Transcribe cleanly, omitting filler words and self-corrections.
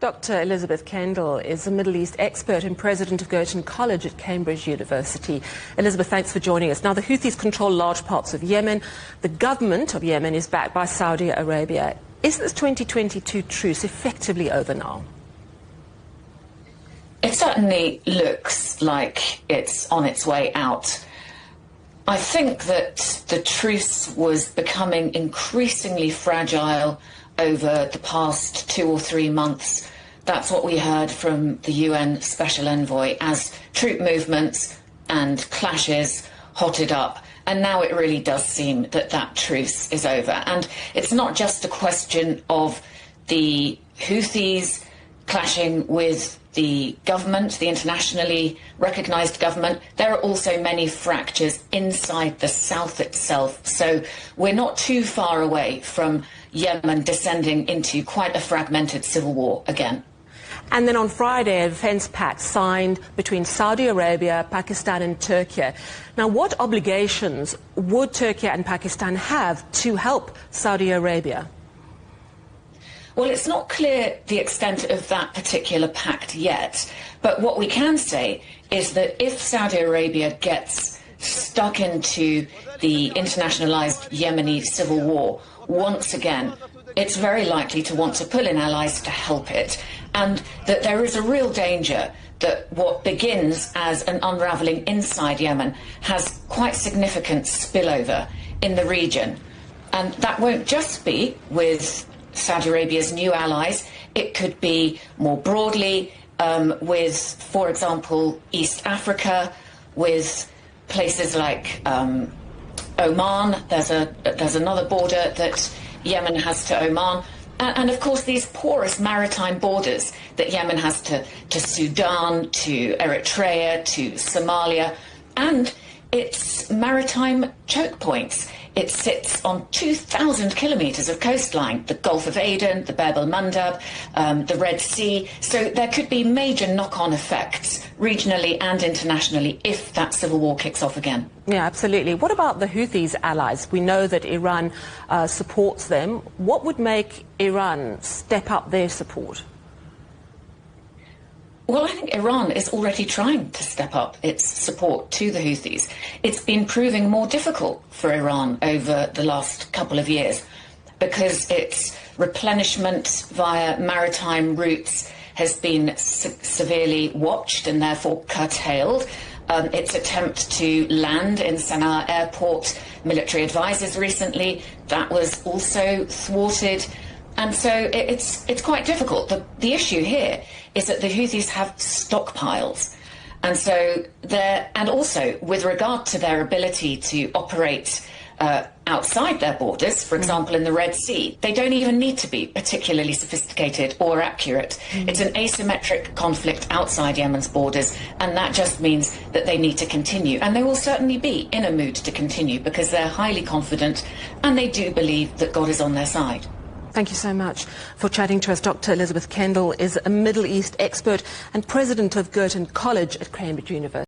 Dr. Elisabeth Kendall is a Middle East expert and president of Girton College at Cambridge University. Elisabeth, thanks for joining us. Now, the Houthis control large parts of Yemen. The government of Yemen is backed by Saudi Arabia. Is this 2022 truce effectively over now? It certainly looks like it's on its way out. I think that the truce was becoming increasingly fragile over the past 2 or 3 months. That's what we heard from the UN Special Envoy as troop movements and clashes hotted up. And now it really does seem that that truce is over. And it's not just a question of the Houthis clashing with the government, the internationally recognised government. There are also many fractures inside the south itself. So we're not too far away from Yemen descending into quite a fragmented civil war again. And then on Friday, a defence pact signed between Saudi Arabia, Pakistan and Turkey. Now, what obligations would Turkey and Pakistan have to help Saudi Arabia? Well, it's not clear the extent of that particular pact yet, but what we can say is that if Saudi Arabia gets stuck into the internationalised Yemeni civil war once again, it's very likely to want to pull in allies to help it, and that there is a real danger that what begins as an unravelling inside Yemen has quite significant spillover in the region. And that won't just be with Saudi Arabia's new allies. It could be more broadly with, for example, East Africa, with places like Oman. There's another border that Yemen has to Oman. And of course, these porous maritime borders that Yemen has to Sudan, to Eritrea, to Somalia, and its maritime choke points. It sits on 2,000 kilometres of coastline, the Gulf of Aden, the Bab el-Mandab, the Red Sea. So there could be major knock-on effects regionally and internationally if that civil war kicks off again. Yeah, absolutely. What about the Houthis' allies? We know that Iran supports them. What would make Iran step up their support? Well, I think Iran is already trying to step up its support to the Houthis. It's been proving more difficult for Iran over the last couple of years because its replenishment via maritime routes has been severely watched and therefore curtailed. Its attempt to land in Sana'a airport, military advisors recently, that was also thwarted. And so it's quite difficult. The issue here is that the Houthis have stockpiles. And so and also with regard to their ability to operate outside their borders, for example, in the Red Sea, they don't even need to be particularly sophisticated or accurate. It's an asymmetric conflict outside Yemen's borders, and that just means that they need to continue. And they will certainly be in a mood to continue because they're highly confident and they do believe that God is on their side. Thank you so much for chatting to us. Dr. Elisabeth Kendall is a Middle East expert and president of Girton College at Cambridge University.